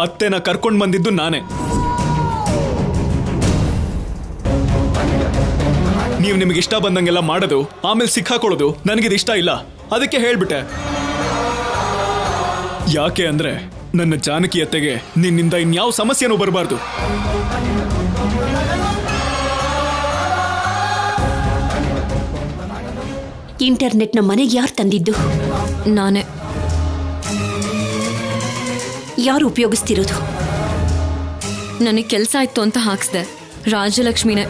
ಅತ್ತೆನ ಕರ್ಕೊಂಡು ಬಂದಿದ್ದು ನಾನೇ. ನೀವು ನಿಮಗೆ ಇಷ್ಟ ಬಂದಂಗೆಲ್ಲ ಮಾಡೋದು ಆಮೇಲೆ ಸಿಕ್ಕಾಕೊಳ್ಳೋದು ನನಗಿದು ಇಷ್ಟ ಇಲ್ಲ. ಅದಕ್ಕೆ ಹೇಳ್ಬಿಟ್ಟೆ. ಯಾಕೆ ಅಂದ್ರೆ ನನ್ನ ಜಾನಕಿಯತ್ತೆಗೆ ನಿನ್ನಿಂದ ಇನ್ಯಾವ ಸಮಸ್ಯೆನೂ ಬರಬಾರ್ದು. ಇಂಟರ್ನೆಟ್ನ ಮನೆಗೆ ಯಾರು ತಂದಿದ್ದು? ನಾನೇ. ಯಾರು ಉಪಯೋಗಿಸ್ತಿರೋದು? ನನಗೆ ಕೆಲಸ ಆಯ್ತು ಅಂತ ಹಾಕ್ಸ್ದೆ. ರಾಜಲಕ್ಷ್ಮಿನೇ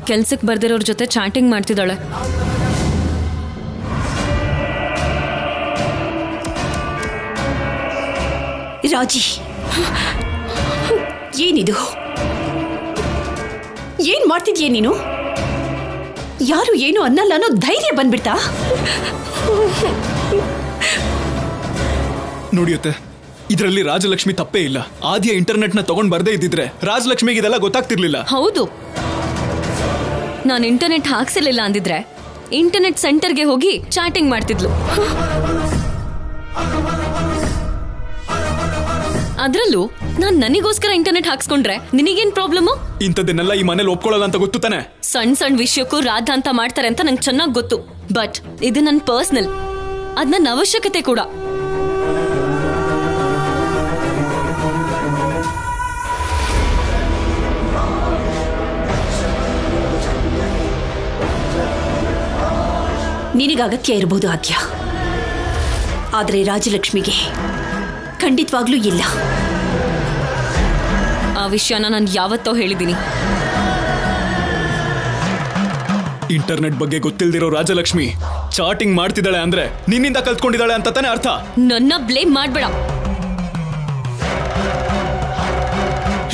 ಕೆಲ್ಸಕ್ಕೆ ಬರ್ದಿರೋರ್ ಜೊತೆ ಚಾಟಿಂಗ್ ಮಾಡ್ತಿದ್ದಾಳೆ. ರಾಜಿ, ಏನಿದು? ಏನ್ ಮಾಡ್ತಿದ್ಯೇ ನೀನು? ಯಾರು ಏನು ಅನ್ನಲ್ಲ ಅನ್ನೋ ಧೈರ್ಯ ಬಂದ್ಬಿಡ್ತಾ? ನೋಡಿಯುತ್ತೆ, ಇದರಲ್ಲಿ ರಾಜಲಕ್ಷ್ಮಿ ತಪ್ಪೇ ಇಲ್ಲ. ಆದ್ಯ ಇಂಟರ್ನೆಟ್ನ ತಗೊಂಡ್ ಬರ್ದೇ ಇದ್ದಿದ್ರೆ ರಾಜಲಕ್ಷ್ಮಿಗೆ ಇದೆಲ್ಲ ಗೊತ್ತಾಗ್ತಿರ್ಲಿಲ್ಲ. ಹೌದು, ನಾನು ಇಂಟರ್ನೆಟ್ ಹಾಕ್ಸಿರ್ಲಿಲ್ಲ ಅಂದಿದ್ರೆ ಇಂಟರ್ನೆಟ್ ಸೆಂಟರ್ಗೆ ಹೋಗಿ ಚಾಟಿಂಗ್ ಮಾಡ್ತಿದ್ಲು. ಅದ್ರಲ್ಲೂ ನಾನ್ ನನಗೋಸ್ಕರ ಇಂಟರ್ನೆಟ್ ಹಾಕ್ಸ್ಕೊಂಡ್ರೆ ನಿನಗೇನ್ ಪ್ರಾಬ್ಲಮ್? ಇಂಥದ್ದನ್ನೆಲ್ಲ ಈ ಮನೇಲಿ ಒಪ್ಕೊಳ್ಳಲ್ಲ ಅಂತ ಗೊತ್ತು ತಾನೆ. ಸಣ್ಣ ಸಣ್ಣ ವಿಷಯಕ್ಕೂ ರಾಧ ಅಂತ ಮಾಡ್ತಾರೆ ಅಂತ ನಂಗೆ ಚೆನ್ನಾಗಿ ಗೊತ್ತು. ಬಟ್ ಇದು ನನ್ನ ಪರ್ಸನಲ್, ಅದ್ ನನ್ನ ಅವಶ್ಯಕತೆ ಕೂಡ. ನಿನಗಾಗತ್ಯ ಇರಬಹುದು ಆದ್ಯ, ಆದ್ರೆ ರಾಜಲಕ್ಷ್ಮಿಗೆ ಖಂಡಿತವಾಗ್ಲೂ ಇಲ್ಲ. ಆ ವಿಷಯನ ನಾನು ಯಾವತ್ತೋ ಹೇಳಿದ್ದೀನಿ. ಇಂಟರ್ನೆಟ್ ಬಗ್ಗೆ ಗೊತ್ತಿಲ್ದಿರೋ ರಾಜಲಕ್ಷ್ಮಿ ಚಾಟಿಂಗ್ ಮಾಡ್ತಿದ್ದಾಳೆ ಅಂದ್ರೆ ನಿನ್ನಿಂದ ಕಲ್ತ್ಕೊಂಡಿದ್ದಾಳೆ ಅಂತ ತಾನೇ ಅರ್ಥ. ನನ್ನ ಬ್ಲೇಮ್ ಮಾಡ್ಬೇಡ.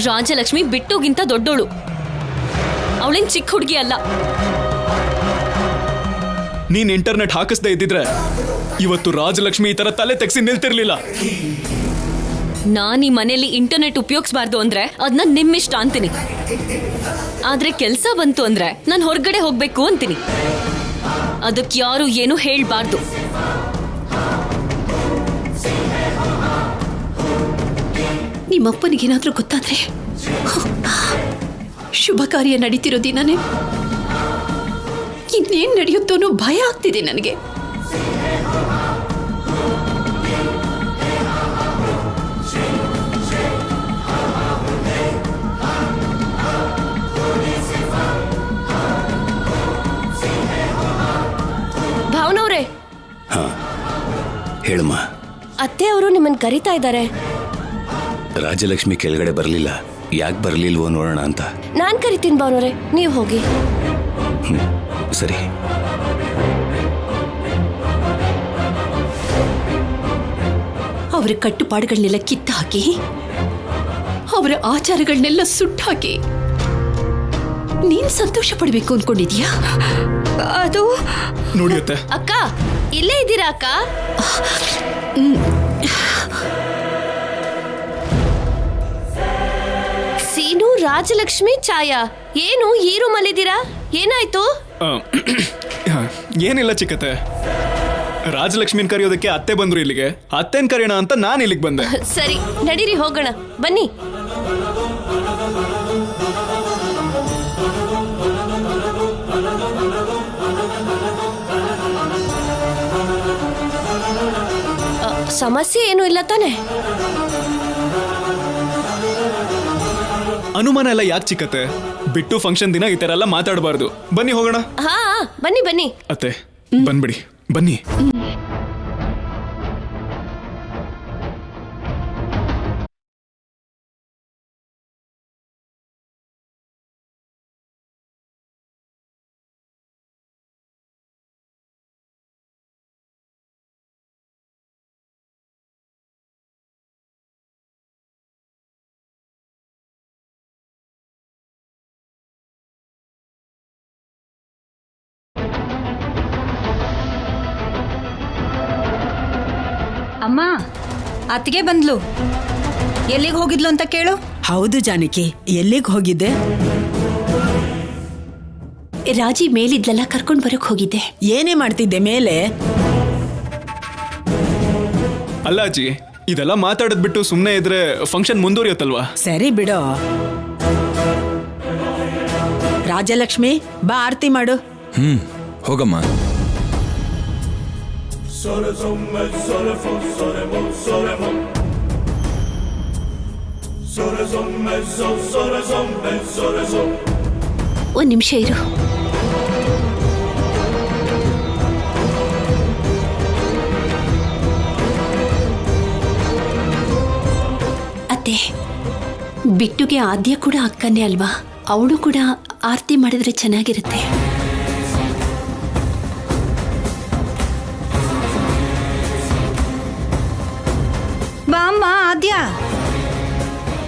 ರಾಜಲಕ್ಷ್ಮಿ ಬಿಟ್ಟುಗಿಂತ ದೊಡ್ಡೋಳು, ಅವಳೇನ್ ಚಿಕ್ಕ ಹುಡುಗಿ ಅಲ್ಲ. ನೀನ್ ಇಂಟರ್ನೆಟ್ ಹಾಕಿಸ್ದೇ ಇದ್ದಿದ್ರೆ ಇವತ್ತು ರಾಜಲಕ್ಷ್ಮಿ ಈ ತರ ತಲೆ ತೆಗ್ಸಿ ನಿಲ್ತಿರ್ಲಿಲ್ಲ. ನಾನ್ ಈ ಮನೆಯಲ್ಲಿ ಇಂಟರ್ನೆಟ್ ಉಪಯೋಗಿಸಬಾರ್ದು ಅಂದ್ರೆ ಅದನ್ನ ನಿಮ್ಮಿಷ್ಟ ಅಂತೀನಿ. ಆದ್ರೆ ಕೆಲ್ಸ ಬಂತು ಅಂದ್ರೆ ನಾನು ಹೊರಗಡೆ ಹೋಗ್ಬೇಕು ಅಂತೀನಿ. ಅದಕ್ಕೆ ಯಾರು ಏನು ಹೇಳ್ಬಾರ್ದು. ನಿಮ್ಮಪ್ಪನಿಗೇನಾದ್ರೂ ಗೊತ್ತಾದ್ರೆ ಶುಭ ಕಾರ್ಯ ನಡೀತಿರೋ ದಿನನೇ ಇನ್ನೇನ್ ನಡೆಯುತ್ತೋ ಅನ್ನೋ ಭಯ ಆಗ್ತಿದೆ ನನಗೆ. ಭಾವನವ್ರೆ. ಹಾ ಹೇಳಮ್ಮ. ಅತ್ತೆ ಅವರು ನಿಮ್ಮನ್ನ ಕರೀತಾ ಇದ್ದಾರೆ. ರಾಜಲಕ್ಷ್ಮಿ ಕೆಳಗಡೆ ಬರಲಿಲ್ಲ, ಯಾಕೆ ಬರಲಿಲ್ವೋ ನೋಡೋಣ ಅಂತ. ನಾನ್ ಕರಿತೀನಿ ಭಾವನವ್ರೆ, ನೀವು ಹೋಗಿ. ಸರಿ. ಅವರ ಕಟ್ಟುಪಾಡುಗಳನ್ನೆಲ್ಲ ಕಿತ್ತು ಹಾಕಿ, ಅವರ ಆಚಾರಗಳನ್ನೆಲ್ಲ ಸುಟ್ಟು ಹಾಕಿ ನೀನ್ ಸಂತೋಷ ಪಡ್ಬೇಕು ಅನ್ಕೊಂಡಿದ್ಯಾ? ಅದು ನೋಡಿಯುತ್ತೆ. ಅಕ್ಕ ಇಲ್ಲೇ ಇದ್ದೀರಾ ಅಕ್ಕ? ಸೀನು, ರಾಜಲಕ್ಷ್ಮಿ, ಛಾಯಾ, ಏನು ಈ ರೂಮಲ್ಲಿದ್ದೀರಾ? ಏನಾಯ್ತು? ಏನಿಲ್ಲ ಚಿಕ್ಕತ್ತೆ, ರಾಜಲಕ್ಷ್ಮಿನ್ ಕರೆಯೋದಕ್ಕೆ ಅತ್ತೆ ಬಂದ್ರು ಇಲ್ಲಿಗೆ. ಅತ್ತೆನ್ ಕರೆಯೋಣ ಅಂತ ನಾನು ಇಲ್ಲಿಗೆ ಬಂದೆ. ಸರಿ ನಡೀರಿ ಹೋಗೋಣ, ಬನ್ನಿ. ಸಮಸ್ಯೆ ಏನು ಇಲ್ಲ ತಾನೆ? ಅನುಮಾನ ಎಲ್ಲ ಯಾಕೆ ಚಿಕ್ಕತ್ತೆ? ಬಿಟ್ಟು ಫಂಕ್ಷನ್ ದಿನ ಈ ತರ ಎಲ್ಲ ಮಾತಾಡಬಾರ್ದು. ಬನ್ನಿ ಹೋಗೋಣ. ಹಾ ಬನ್ನಿ ಬನ್ನಿ. ಅತ್ತೆ ಬಂದ್ಬಿಡಿ, ಬನ್ನಿ. ಅಮ್ಮ, ಅತ್ತಿಗೆ ಬಂದ್ಲು. ಎಲ್ಲಿಗೆ ಹೋಗಿದ್ಲು ಅಂತ ಕೇಳು. ಹೌದು ಜಾನಕಿ, ಎಲ್ಲಿಗೆ ಹೋಗಿದ್ದೆ? ರಾಜಿ ಮೇಲಿದ್ಲೆಲ್ಲ ಕರ್ಕೊಂಡು ಬರಕ್ ಹೋಗಿದ್ದೆ. ಏನೇ ಮಾಡ್ತಿದ್ದೆ ಮೇಲೆ? ಅಲ್ಲ ಅಜ್ಜಿ, ಇದೆಲ್ಲ ಮಾತಾಡದ್ ಬಿಟ್ಟು ಸುಮ್ಮನೆ ಇದ್ರೆ ಫಂಕ್ಷನ್ ಮುಂದುವರಿಯುತ್ತಲ್ವಾ? ಸರಿ ಬಿಡು. ರಾಜಲಕ್ಷ್ಮಿ, ಬಾ ಆರತಿ ಮಾಡು. ಹೋಗಮ್ಮ. ಒಂದ್ ನಿಮಿಷ ಇರು. ಅತ್ತೆ, ಬಿಟ್ಟುಗೆ ಆದ್ಯ ಕೂಡ ಅಕ್ಕನೇ ಅಲ್ವಾ? ಅವಳು ಕೂಡ ಆರತಿ ಮಾಡಿದ್ರೆ ಚೆನ್ನಾಗಿರುತ್ತೆ. ಬಾಮ್ಮ ಆದ್ಯ,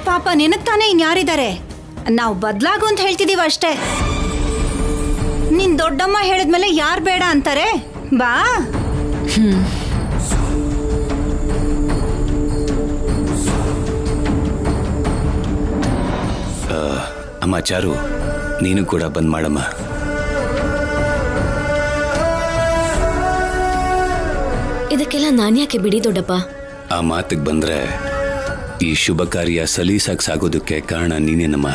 ಪಾಪ ನಿನಗ್ ತಾನೇ ಇನ್ಯಾರಿದ್ದಾರೆ? ನಾವು ಬದ್ಲಾಗು ಅಂತ ಹೇಳ್ತಿದೀವ ಅಷ್ಟೇ. ನಿನ್ ದೊಡ್ಡಮ್ಮ ಹೇಳಿದ್ಮೇಲೆ ಯಾರು ಬೇಡ ಅಂತಾರೆ? ಬಾ. ಅಮ್ಮ ಚಾರು, ನೀನು ಕೂಡ ಬಂದ್ ಮಾಡಮ್ಮ. ಇದಕ್ಕೆಲ್ಲ ನಾನ್ಯಾಕೆ ಬಿಡಿ ದೊಡ್ಡಪ್ಪ? ಆ ಮಾತಿಗೆ ಬಂದ್ರೆ ಈ ಶುಭ ಕಾರ್ಯ ಸಲೀಸಾಗಿ ಸಾಗೋದಕ್ಕೆ ಕಾರಣ ನೀನೇನಮ್ಮ.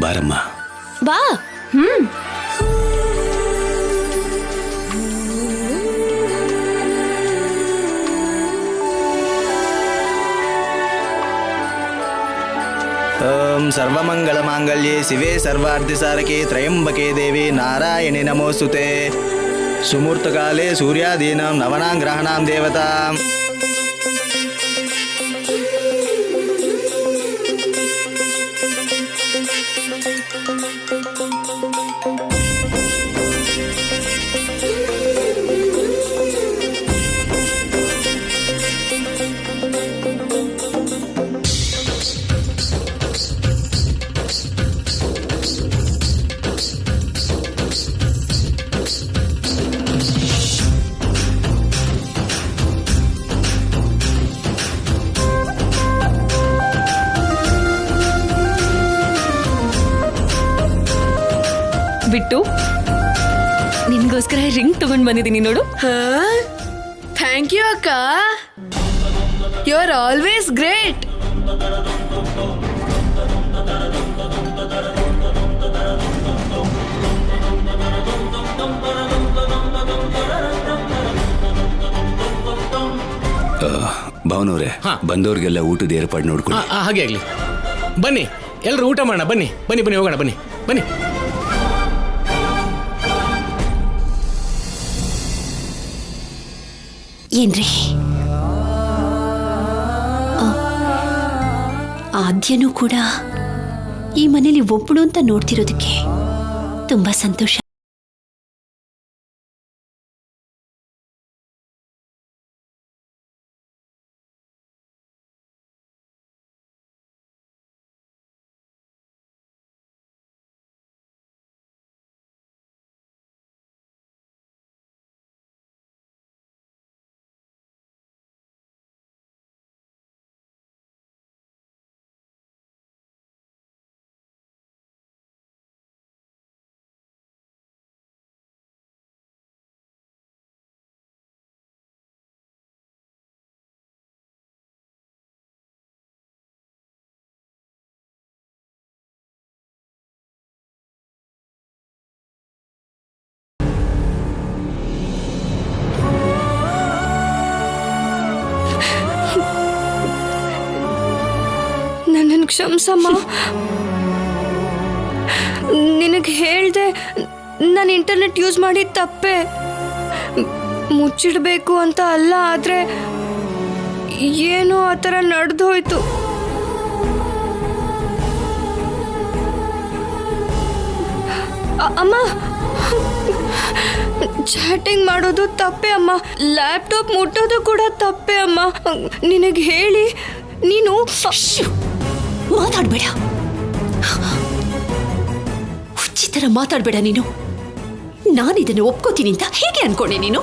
ಬಾರಮ್ಮ. ಬಾ. ಓಂ ಸರ್ವಮಂಗಳಮಾಂಗಲ್ಯೆ ಶಿವೆ ಸರ್ವಾರ್ಧಿಸಾರಕೆ ತ್ರಯಂಬಕೆ ದೇವಿ ನಾರಾಯಣಿ ನಮೋಸ್ತುತೆ. ಸುಮೂರ್ತಕಾಲೇ ಸೂರ್ಯಾದೀನಾಂ ನವನಾಂ ಗ್ರಹಾಣಾಂ ದೇವತಾಂ. ಬಿಟ್ಟು ನಿನ್ಗೋಸ್ಕರ ರಿಂಗ್ ತಗೊಂಡ್ ಬಂದಿದ್ದೀನಿ ನೋಡು. ಥ್ಯಾಂಕ್ ಯು ಅಕ್ಕ, ಯು ಆರ್ ಆಲ್ವೇಸ್ ಗ್ರೇಟ್. ಭಾವನವ್ರೆ, ಬಂದವ್ರಿಗೆಲ್ಲ ಊಟದ ಏರ್ಪಾಡು ನೋಡ್ಕೊಂಡು. ಹಾಗೆ ಆಗ್ಲಿ. ಬನ್ನಿ ಎಲ್ಲರೂ ಊಟ ಮಾಡೋಣ. ಬನ್ನಿ ಬನ್ನಿ ಬನ್ನಿ, ಹೋಗೋಣ. ಬನ್ನಿ ಬನ್ನಿ. ಏನ್ರಿ, ಆದ್ಯನೂ ಕೂಡ ಈ ಮನೇಲಿ ಒಬ್ಬಳು ಅಂತ ನೋಡ್ತಿರೋದಕ್ಕೆ ತುಂಬಾ ಸಂತೋಷ. ನನ್ನನ್ನು ಕ್ಷಮಿಸಮ್ಮ. ನಿನಗೆ ಹೇಳ್ದೆ ನಾನು ಇಂಟರ್ನೆಟ್ ಯೂಸ್ ಮಾಡಿ ತಪ್ಪೆ. ಮುಚ್ಚಿಡಬೇಕು ಅಂತ ಅಲ್ಲ, ಆದರೆ ಏನೋ ಆ ಥರ ನಡೆದು ಹೋಯ್ತು. ಅಮ್ಮ, ಚಾಟಿಂಗ್ ಮಾಡೋದು ತಪ್ಪೆ ಅಮ್ಮ. ಲ್ಯಾಪ್ಟಾಪ್ ಮುಟ್ಟೋದು ಕೂಡ ತಪ್ಪೆ ಅಮ್ಮ. ನಿನಗೆ ಹೇಳಿ ನೀನು ಮಾತಾಡ್ಬೇಡ, ಹುಚ್ಚಿ ಥರ ಮಾತಾಡ್ಬೇಡ ನೀನು. ನಾನಿದನ್ನು ಒಪ್ಕೋತೀನಿ ಅಂತ ಹೇಗೆ ಅನ್ಕೊಂಡೆ ನೀನು?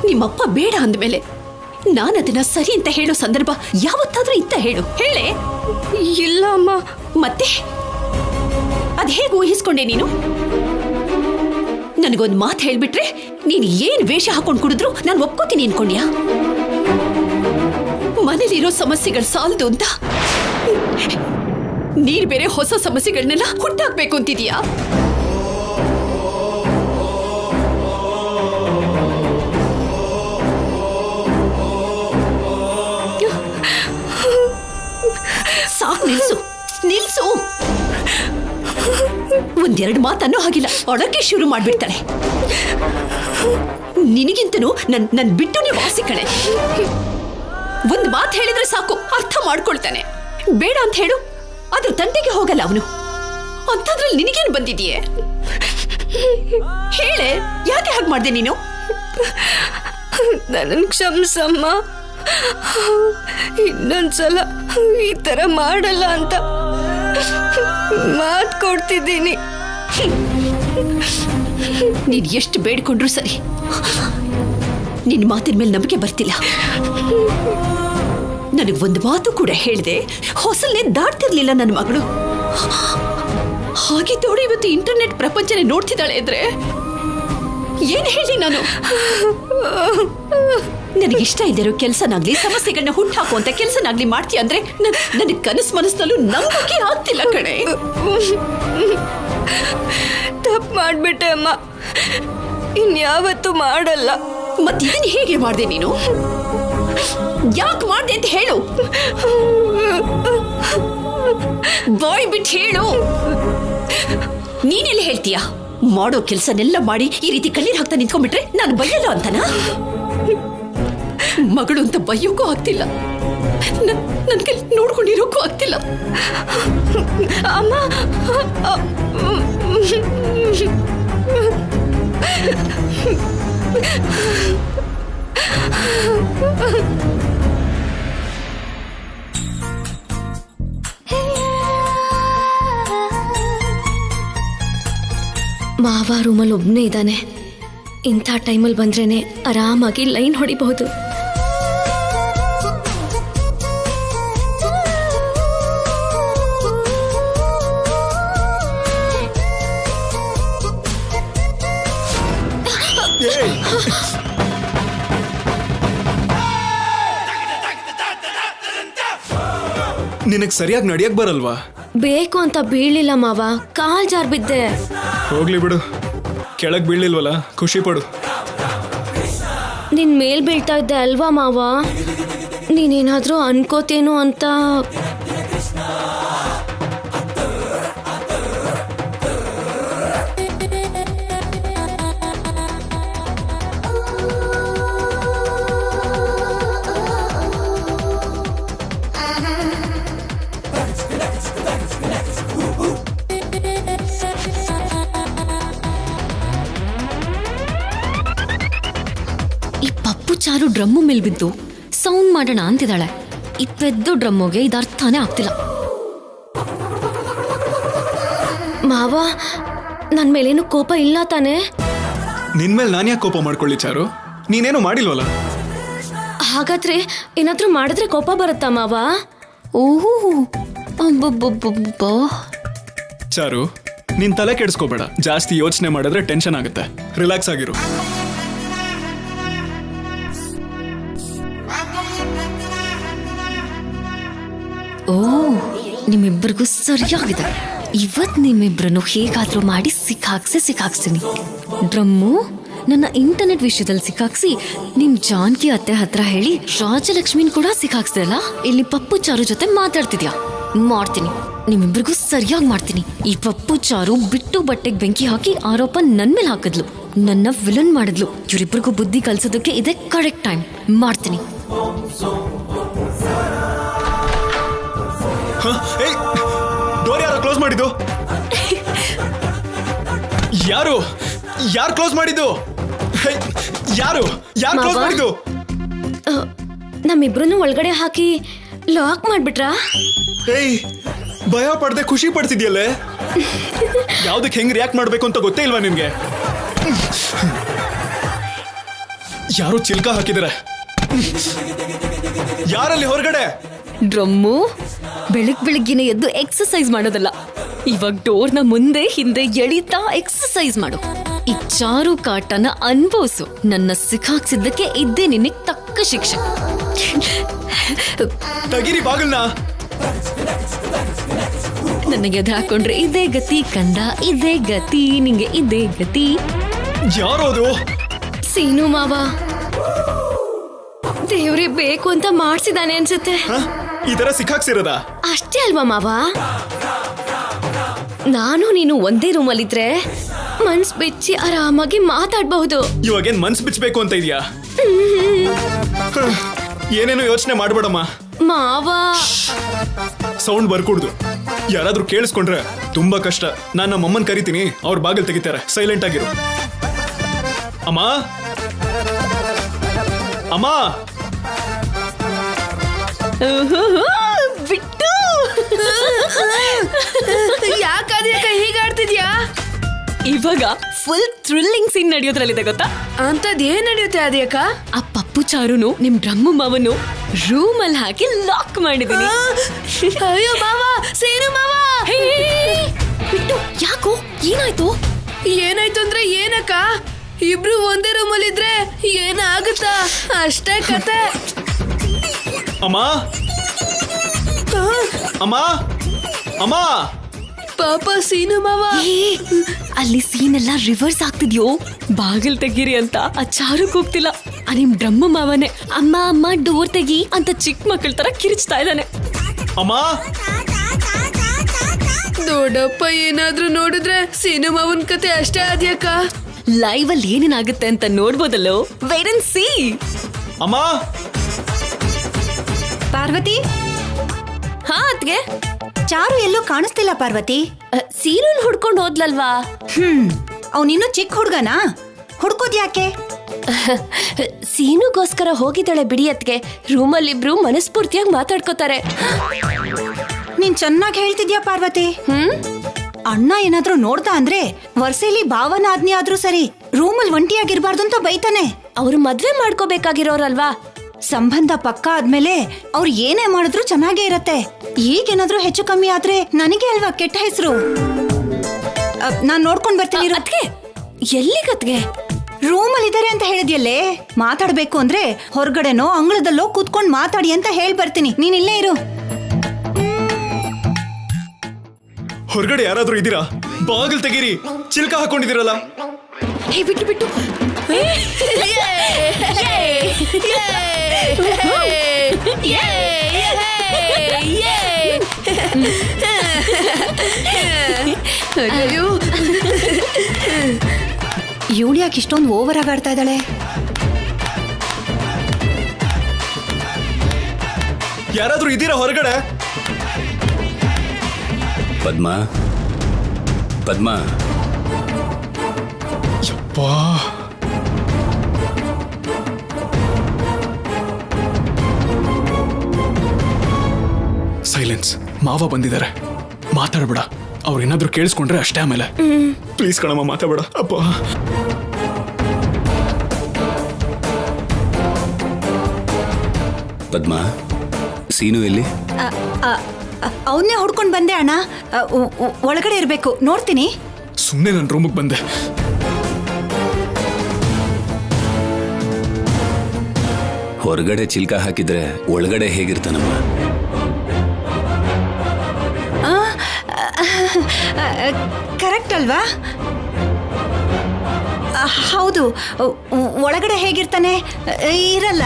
ನಿಮ್ಮಪ್ಪ ಬೇಡ ಅಂದಮೇಲೆ ನಾನು ಅದನ್ನ ಸರಿ ಅಂತ ಹೇಳೋ ಸಂದರ್ಭ ಯಾವತ್ತಾದ್ರೂ ಇತ್ತ? ಹೇಳೆ. ಇಲ್ಲ ಅಮ್ಮ. ಮತ್ತೆ ಅದ್ ಹೇಗೆ ಊಹಿಸ್ಕೊಂಡೆ ನೀನು? ನನಗೊಂದು ಮಾತು ಹೇಳ್ಬಿಟ್ರೆ ನೀನ್ ಏನ್ ವೇಷ ಹಾಕೊಂಡ್ ಕುಡಿದ್ರು ನಾನು ಒಪ್ಕೋತೀನಿ ಅನ್ಕೊಂಡ್ಯಾ? ಮನೇಲಿರೋ ಸಮಸ್ಯೆಗಳು ಸಾಲದು ಅಂತ ನೀನ್ ಬೇರೆ ಹೊಸ ಸಮಸ್ಯೆಗಳನ್ನೆಲ್ಲ ಹುಟ್ಟಾಕ್ಬೇಕು ಅಂತಿದ್ಯಾ? ಸಾಕು, ನಿಲ್ಸು ನಿಲ್ಸು. ಒಂದೆರಡು ಮಾತನ್ನೋ ಹಾಗಿಲ್ಲ, ಒಡಕ್ಕೆ ಶುರು ಮಾಡ್ಬಿಡ್ತಾಳೆ. ನಿನಗಿಂತನೂ ನನ್ ಬಿಟ್ಟುನೇ ವಾಸಿ ಕಣೆ. ಒಂದ್ ಮಾತು ಹೇಳಿದ್ರೆ ಸಾಕು, ಅರ್ಥ ಮಾಡ್ಕೊಳ್ತಾನೆ. ಬೇಡ ಅಂತ ಹೇಳು, ಅದ್ರ ತಂಟೆಗೆ ಹೋಗಲ್ಲ ಅವನು. ಅಂಥದ್ರಲ್ಲಿ ನಿನಗೇನು ಬಂದಿದೆಯೇ? ಹೇಳೆ, ಯಾಕೆ ಹಾಗೆ ಮಾಡ್ದೆ ನೀನು? ನನ್ನ ಕ್ಷಮಿಸಮ್ಮ, ಇನ್ನೊಂದ್ಸಲ ಈ ತರ ಮಾಡಲ್ಲ ಅಂತ ಮಾತ್ ಕೊಡ್ತಿದ್ದೀನಿ. ನೀನ್ ಎಷ್ಟು ಬೇಡ್ಕೊಂಡ್ರು ಸರಿ, ನಿನ್ ಮಾತಿನ ಮೇಲೆ ನಂಬಿಕೆ ಬರ್ತಿಲ್ಲ. ನನಗೊಂದು ಮಾತು ಕೂಡ ಹೇಳಿದೆ, ಹೊಸಲೇ ದಾಟ್ತಿರ್ಲಿಲ್ಲ ನನ್ನ ಮಗಳು. ಹಾಗಿದ್ದೋಡು ಇವತ್ತು ಇಂಟರ್ನೆಟ್ ಪ್ರಪಂಚನೇ ನೋಡ್ತಿದ್ದಾಳೆ ಅಂದ್ರೆ ಏನ್ ಹೇಳಿ ನಾನು? ನನಗಿಷ್ಟ ಇದ್ದಿರೋ ಕೆಲಸನಾಗ್ಲಿ, ಸಮಸ್ಯೆಗಳನ್ನ ಹುಟ್ಟಾಕುವಂತ ಕೆಲಸನಾಗ್ಲಿ ಮಾಡ್ತೀಯ ಅಂದ್ರೆ ನನಗೆ ಕನಸು ಮನಸ್ಸಲ್ಲೂ ನಂಬಿಕೆ ಆಗ್ತಿಲ್ಲ ಕಣೆ. ತಪ್ಪು ಮಾಡ್ಬಿಟ್ಟೆ ಅಮ್ಮ, ಇನ್ಯಾವತ್ತೂ ಮಾಡಲ್ಲ. ಮತ್ತಿದನ್ನ ಹೇಗೆ ಮಾಡ್ದೆ ನೀನು? ಯಾಕೆ ಮಾಡ್ದೆ ಅಂತ ಹೇಳು. ಬಾಯ್ ಬಿಟ್ಟು ಹೇಳು. ನೀನೆಲ್ಲಿ ಹೇಳ್ತೀಯ? ಮಾಡೋ ಕೆಲಸನೆಲ್ಲ ಮಾಡಿ ಈ ರೀತಿ ಕಣ್ಣೀರ್ ಹಾಕ್ತಾ ನಿಂತ್ಕೊಂಡ್ಬಿಟ್ರೆ ನಾನು ಬೈಯಲ್ಲ ಅಂತನಾ? ಮಗಳು ಅಂತ ಬೈಯೋಕ್ಕೂ ಆಗ್ತಿಲ್ಲ, ನನ್ ಕೈ ನೋಡ್ಕೊಂಡಿರೋಕ್ಕೂ ಆಗ್ತಿಲ್ಲ. ಅಮ್ಮ, ಮಾವ ರೂಮಲ್ಲಿ ಒಬ್ಬನೇ ಇದ್ದಾನೆ. ಇಂಥ ಟೈಮಲ್ಲಿ ಬಂದ್ರೇನೆ ಆರಾಮಾಗಿ ಲೈನ್ ಹೊಡಿಬಹುದು. ನಿನಗ್ ಸರಿಯಾಗಿ ನಡಿಯಕ್ ಬರಲ್ವಾ? ಬೇಕು ಅಂತ ಬೀಳಿಲ್ಲ ಮಾವ, ಕಾಲ್ ಜಾರ್ ಬಿದ್ದೆ. ಹೋಗ್ಲಿ ಬಿಡು, ಕೆಳಗ್ ಬೀಳಿಲ್ವಲ್ಲ, ಖುಷಿ ಪಡು. ನಿನ್ ಮೇಲ್ ಬೀಳ್ತಾ ಇದ್ದೆ ಅಲ್ವಾ ಮಾವ? ನೀನೇನಾದ್ರೂ ಅನ್ಕೋತೇನೋ ಅಂತ. ಚಾರು ಡ್ರಮ್ಮು ಮೇಲ್ ಬಿದ್ದು ಸೌಂಡ್ ಮಾಡೋಣ ಅಂತಿದ್ದಾಳೆ. ಈ ಪೆದ್ದು ಡ್ರಮ್ಮುಗೆ ಇದು ಅರ್ಥನೇ ಆಗ್ತಿಲ್ಲ. ಮಾವ, ನನ್ ಮೇಲೇನು ಕೋಪ ಇಲ್ಲ ತಾನೆ? ನಿನ್ ಮೇಲೆ ನಾನು ಯಾಕೆ ಕೋಪ ಮಾಡ್ಕೊಳ್ಳಿ ಚಾರು? ನೀನೇನು ಮಾಡಿಲ್ವಲ್ಲ. ಹಾಗಾದ್ರೆ ಏನಾದ್ರೂ ಮಾಡಿದ್ರೆ ಕೋಪ ಬರುತ್ತಾ ಮಾವ? ಓಹೋ, ಚಾರು, ನಿನ್ ತಲೆ ಕೆಡಿಸ್ಕೋಬೇಡ. ಜಾಸ್ತಿ ಯೋಚನೆ ಮಾಡಿದ್ರೆ ಟೆನ್ಷನ್ ಆಗುತ್ತೆ. ರಿಲ್ಯಾಕ್ಸ್ ಆಗಿರು. ಓ, ನಿಮ್ಮಿಬ್ಬರಿಗೂ ಸರಿಯಾಗಿದೆ. ಇವತ್ ನಿಮ್ಮಿಬ್ರನ್ನು ಹೇಗಾದ್ರೂ ಮಾಡಿ ಸಿಕ್ಕಾಕ್ಸ್ತೀನಿ. ಡ್ರಮ್ಮು ನನ್ನ ಇಂಟರ್ನೆಟ್ ವಿಷಯದಲ್ಲಿ ಸಿಕ್ಕಾಕ್ಸಿ ನಿಮ್ ಜಾನ್ಕಿ ಅತ್ತೆ ಹತ್ರ ಹೇಳಿ ರಾಜಲಕ್ಷ್ಮಿನ್ ಕೂಡ ಸಿಕ್ಕಾಕ್ಸ್ದಲ್ಲ. ಇಲ್ಲಿ ಪಪ್ಪು ಚಾರು ಜೊತೆ ಮಾತಾಡ್ತಿದ್ಯಾ? ಮಾಡ್ತೀನಿ, ನಿಮ್ಮಿಬ್ರಿಗೂ ಸರಿಯಾಗಿ ಮಾಡ್ತೀನಿ. ಈ ಪಪ್ಪು ಚಾರು ಬಿಟ್ಟು ಬಟ್ಟೆಗೆ ಬೆಂಕಿ ಹಾಕಿ ಆರೋಪ ನನ್ ಮೇಲೆ ಹಾಕಿದ್ಲು, ನನ್ನ ವಿಲನ್ ಮಾಡಿದ್ಲು. ಇವರಿಬ್ಬರಿಗೂ ಬುದ್ಧಿ ಕಲ್ಸೋದಕ್ಕೆ ಇದೇ ಕರೆಕ್ಟ್ ಟೈಮ್. ಮಾಡ್ತೀನಿ. ಡೋರ್ ಯಾರು ಕ್ಲೋಸ್ ಮಾಡಿದ್ದು? ಯಾರು ಕ್ಲೋಸ್ ಮಾಡಿದ್ದು? ಯಾರು ಕ್ಲೋಸ್ ಮಾಡಿದ್ದು? ನಮ್ಮಿಬ್ರನ್ನು ಒಳಗಡೆ ಹಾಕಿ ಲಾಕ್ ಮಾಡ್ಬಿಟ್ರಾ? ಏಯ್, ಭಯ ಪಡ್ದೆ ಖುಷಿ ಪಡ್ತಿದ್ಯಲ್ಲೇ. ಯಾವ್ದಕ್ಕೆ ಹೆಂಗ್ ರಿಯಾಕ್ಟ್ ಮಾಡ್ಬೇಕು ಅಂತ ಗೊತ್ತೇ ಇಲ್ವಾ ನಿನ್ಗೆ? ಯಾರು ಚಿಲ್ಕ ಹಾಕಿದಾರೆ. ಯಾರಲ್ಲಿ ಹೊರಗಡೆ? ಡ್ರಮ್ಮು ಬೆಳಗ್ಗಿನ ಎದ್ದು ಎಕ್ಸರ್ಸೈಸ್ ಮಾಡೋದಲ್ಲ, ಇವಾಗ ಡೋರ್ನ ಮುಂದೆ ಹಿಂದೆ ಎಳಿತಾ ಎಕ್ಸರ್ಸೈಸ್ ಮಾಡು. ಈ ಚಾರು ಕಾಟನ ಅನ್ಭವಿಸು. ನನ್ನ ಸಿಕ್ಕಾಕ್ಸಿದ್ದಕ್ಕೆ ಇದ್ದೇ ನಿನಗೆ ತಕ್ಕ ಶಿಕ್ಷೆ. ತಗಿರಿ ಬಾಗಲ್ನ. ನನಗೆ ಎದುರು ಹಾಕೊಂಡ್ರೆ ಇದೇ ಗತಿ ಕಂದ, ಇದೇ ಗತಿ ನಿಂಗೆ, ಇದೇ ಗತಿ. ಯಾರೋದು? ಸೀನು ಮಾವ ದೇವ್ರಿ ಬೇಕು ಅಂತ ಮಾಡ್ಸಿದಾನೆ ಅನ್ಸುತ್ತೆ. ಈ ತರ ಸಿಕ್ಕಾಕ್ಸಿರೋದ? ಅಷ್ಟೇ ಅಲ್ವಾ ಮಾವ, ನಾನು ನೀನು ಒಂದೇ ರೂಮಲ್ಲಿದ್ರೆ ಮನ್ಸ್ ಬಿಚ್ಚಿ ಆರಾಮಾಗಿ ಮಾತಾಡ್ಬಹುದು. ಇವಾಗೇನ್ ಮನ್ಸ್ ಬಿಚ್ಚಬೇಕು ಅಂತ ಇದೆಯಾ? ಏನೇನೋ ಯೋಚನೆ ಮಾಡ್ಬೇಡಮ್ಮ. ಮಾವ ಸೌಂಡ್ ಬರ್ಕೂಡ್ದು. ಯಾರಾದ್ರೂ ಕೇಳಿಸ್ಕೊಂಡ್ರೆ ತುಂಬಾ ಕಷ್ಟ. ನಾನು ನಮ್ಮ ಅಮ್ಮನ್ ಕರಿತೀನಿ, ಅವ್ರ ಬಾಗಿಲು ತೆಗಿತಾರೆ. ಸೈಲೆಂಟ್ ಆಗಿರು. ಅಮ್ಮ, ಅಮ್ಮ. ಬಿಟ್ಟು ಯಾಕಾದ್ಯಾಕ ಹೀಗಾಡ್ತಿದ್ಯಾ? ಇವಾಗ ಫುಲ್ ಥ್ರಿಲ್ಲಿಂಗ್ ಸೀನ್ ನಡೆಯೋದ್ರಲ್ಲಿದೆ ಗೊತ್ತಾ? ಅಂತದ್ ಏನ್ ನಡೆಯುತ್ತೆ ಅದ್ಯಾಕ? ಆ ಪಪ್ಪು ಚಾರುನು ನಿಮ್ ಬ್ರಹ್ಮ ಮಾವನು ರೂಮ್ ಅಲ್ಲಿ ಹಾಕಿ ಲಾಕ್ ಮಾಡಿದೀನಿ. ಅಯ್ಯೋ ಮಾವ, ಸೇನು ಮಾವ. ಬಿಟ್ಟು ಯಾಕೋ, ಏನಾಯ್ತು? ಏನಾಯ್ತು ಅಂದ್ರೆ ಏನಕ್ಕ? ಇಬ್ರು ಒಂದೇ ರೂಮಲ್ಲಿ ಇದ್ರೆ ಏನಾಗುತ್ತಾ? ಅಷ್ಟೇ ಕತೆ. ಅಮ್ಮ, ಅಮ್ಮ, ಅಮ್ಮ. ಪಾಪ ಸೀನು ಮಾವ. ಅಲ್ಲಿ ಸೀನ್ ಎಲ್ಲ ರಿವರ್ಸ್ ಆಗ್ತಿದ್ಯೋ. ಬಾಗಿಲ್ ತೆಗೀರಿ ಅಂತ ಆ ಚಾರು ಕೂಗ್ತಿಲ್ಲ, ಆ ನಿಮ್ ಬ್ರಹ್ಮ ಮಾವನೇ ಅಮ್ಮ ಅಮ್ಮ ಡೋರ್ ತೆಗಿ ಅಂತ ಚಿಕ್ಕ ಮಕ್ಕಳ ತರ ಕಿರಿಚ್ತಾ ಇದ್ದಾನೆ. ಅಮ್ಮ, ದೊಡ್ಡಪ್ಪ ಏನಾದ್ರೂ ನೋಡಿದ್ರೆ ಸೀನು ಮಾವನ್ ಕತೆ ಅಷ್ಟೇ ಆದ್ಯಾಕ? ಲೈವ್ ಅಲ್ಲಿ ಏನೇನಾಗುತ್ತೆ ಅಂತ ನೋಡ್ಬೋದಲ್ಲೋ. Wait and sea. ಅಮ್ಮ. ಪಾರ್ವತಿ, ಹಾ ಅತ್ಗೆ. ಚಾರು ಎಲ್ಲೂ ಕಾಣಿಸ್ತಿಲ್ಲ ಪಾರ್ವತಿ. ಸೀನುನ್ ಹುಡ್ಕೊಂಡು ಹೋದ್ಲಲ್ವಾ? ಅವನಿನ್ನೂ ಚಿಕ್ಕ ಹುಡ್ಗನಾ? ಹುಡ್ಕೋದ್ ಯಾಕೆ? ಸೀನುಗೋಸ್ಕರ ಹೋಗಿದ್ದಾಳೆ ಬಿಡಿ ಅತ್ಗೆ. ರೂಮಲ್ಲಿ ಇಬ್ರು ಮನಸ್ಫೂರ್ತಿಯಾಗಿ ಮಾತಾಡ್ಕೋತಾರೆ. ನೀನ್ ಚೆನ್ನಾಗಿ ಹೇಳ್ತಿದ್ಯಾ ಪಾರ್ವತಿ. ಅಣ್ಣ ಏನಾದ್ರೂ ನೋಡ್ದ ಅಂದ್ರೆ ವರ್ಷಲಿ ಭಾವನ ಆದ್ನಿ ಆದ್ರೂ ಸರಿ ರೂಮಲ್ಲಿ ಒಂಟಿಯಾಗಿರ್ಬಾರ್ದು ಅಂತ ಬೈತಾನೆ. ಅವ್ರು ಮದ್ವೆ ಮಾಡ್ಕೋಬೇಕಾಗಿರೋರಲ್ವಾ? ಸಂಬಂಧ ಪಕ್ಕ ಆದ್ಮೇಲೆ ಅವ್ರು ಏನೇ ಮಾಡಿದ್ರು ಚೆನ್ನಾಗೇ ಇರತ್ತೆ. ಈಗೇನಾದ್ರೂ ಹೆಚ್ಚು ಕಮ್ಮಿ ಆದ್ರೆ ನನಗೆ ಅಲ್ವಾ ಕೆಟ್ಟ ಹೆಸರು. ನಾನ್ ನೋಡ್ಕೊಂಡ್ ಬರ್ತೀನಿ. ಅತ್ಗೆ ಎಲ್ಲಿಗತ್ಗೆ? ರೂಮಲ್ಲಿ ಇದಾರೆ ಅಂತ ಹೇಳಿದ್ಯಲ್ಲೇ. ಮಾತಾಡ್ಬೇಕು ಅಂದ್ರೆ ಹೊರಗಡೆನೋ ಅಂಗಳದಲ್ಲೋ ಕೂತ್ಕೊಂಡ್ ಮಾತಾಡಿ ಅಂತ ಹೇಳ್ ಬರ್ತೀನಿ. ನೀನ್ ಇಲ್ಲೇ ಇರು. ಹೊರಗಡೆ ಯಾರಾದ್ರೂ ಇದ್ದೀರಾ? ಬಾಗಿಲು ತೆಗೀರಿ. ಚಿಲ್ಕ ಹಾಕೊಂಡಿದ್ದೀರಲ್ಲ. ಹೇ ಬಿಟ್ಟು ಬಿಟ್ಟು. ಇವಳು ಯಾಕೆ ಇಷ್ಟೊಂದು ಓವರ್ ಆಗಿ ಆಡ್ತಾ ಇದ್ದಾಳೆ? ಯಾರಾದ್ರೂ ಇದ್ದೀರಾ ಹೊರಗಡೆ? ಪದ್ಮ, ಪದ್ಮ. ಯಪ್ಪಾ. ಸೈಲೆನ್ಸ್. ಮಾವ ಬಂದಿದ್ದಾರೆ, ಮಾತಾಡಬೇಡ. ಅವ್ರೇನಾದ್ರೂ ಕೇಳಿಸ್ಕೊಂಡ್ರೆ ಅಷ್ಟೇ. ಆಮೇಲೆ ಪ್ಲೀಸ್ ಕಣಮ್ಮ, ಮಾತಾಡಬೇಡ. ಅಪ್ಪ. ಪದ್ಮ, ಸೀನು ಎಲ್ಲಿ? ಅವನ್ನೇ ಹುಡ್ಕೊಂಡ್ ಬಂದೆ ಅಣ್ಣ. ಒಳಗಡೆ ಇರ್ಬೇಕು, ನೋಡ್ತೀನಿ. ಸುಮ್ಮನೆ ನನ್ನ ರೂಮಿಗೆ ಬಂದೆ. ಹೊರಗಡೆ ಚಿಲ್ಕ ಹಾಕಿದ್ರೆ ಒಳಗಡೆ ಹೇಗಿರ್ತಾನಮ್ಮ? ಕರೆಕ್ಟ್ ಅಲ್ವಾ? ಹೌದು. ಒಳಗಡೆ ಹೇಗಿರ್ತಾನೆ? ಇರಲ್ಲ.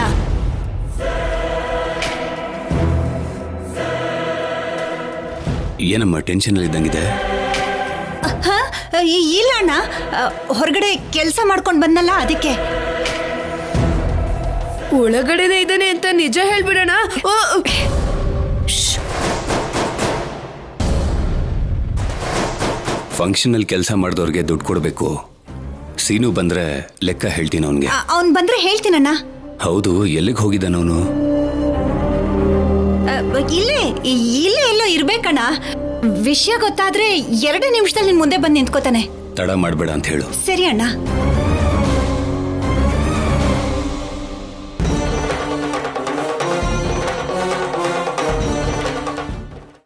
ಏನಮ್ಮ ಟೆನ್ಷನ್ ಅಲ್ಲಿ ಇದ್ದಂಗಿದೆ? ಇಲ್ಲ ಅಣ್ಣ, ಹೊರಗಡೆ ಕೆಲಸ ಮಾಡ್ಕೊಂಡ್ ಬಂದಲ್ಲ ಅದಕ್ಕೆ. ಒಳಗಡೆನೆ ಇದ್ದಾನೆ ಅಂತ ನಿಜ ಹೇಳ್ಬಿಡೋಣ. ಫಂಕ್ಷನ್ ಅಲ್ಲಿ ಕೆಲಸ ಮಾಡಿದವ್ರಿಗೆ ದುಡ್ಡು ಕೊಡ್ಬೇಕು. ಸೀನು ಬಂದ್ರೆ ಲೆಕ್ಕ ಹೇಳ್ತೀನಿ ಅವನ್ಗೆ. ಅವ್ನ್ ಬಂದ್ರೆ ಹೇಳ್ತೀನಣ್ಣ. ಹೌದು, ಎಲ್ಲಿಗೆ ಹೋಗಿದ್ದಾನ ಅವನು? ಇಲ್ಲೇ ಇಲ್ಲೇ ಎಲ್ಲೋ ಇರ್ಬೇಕಣ್ಣ. ವಿಷಯ ಗೊತ್ತಾದ್ರೆ 2 ನಿಮಿಷದಲ್ಲಿ ನಿನ್ ಮುಂದೆ ಬಂದು ನಿಂತ್ಕೋತಾನೆ. ತಡ ಮಾಡ್ಬೇಡ ಅಂತ ಹೇಳು. ಸರಿ ಅಣ್ಣ.